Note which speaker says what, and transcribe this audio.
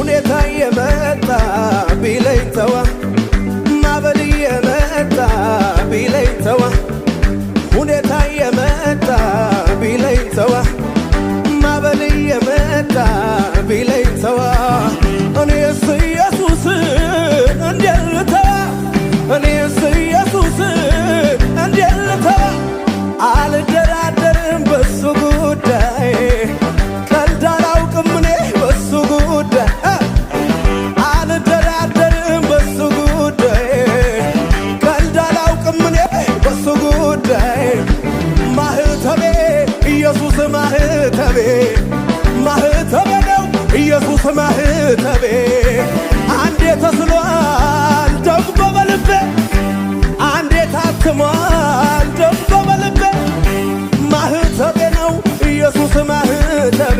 Speaker 1: ሁኔታ የመጣ ቢለኝ ተዋ ማዕበል የመጣ ቢለኝ ተዋ ሁኔታ የመጣ ቢለኝ ተዋ ማዕበል የመጣ ቢለኝ ተዋ እኔስ ኢየሱስን እንዴት ልተዋ እኔስ ኢየሱስን እንዴት ልተዋ አልደራደርም በሱ ጉዳይ ቀልድ አላውቅም እኔ በሱ ጉዳይ አልደራደርም በሱ ጉዳይ ቀልድ አላውቅም እኔ በሱ ጉዳይ ማህተቤ ኢየሱስ ማህተቤ ማህተቤ ነው ኢየሱስ ማህተቤ አንዴ ተስሏል ደምቆ በልቤ አንዴ ታትሟል ደምቆ በልቤ ማህተቤ ነው ኢየሱስ ማህተቤ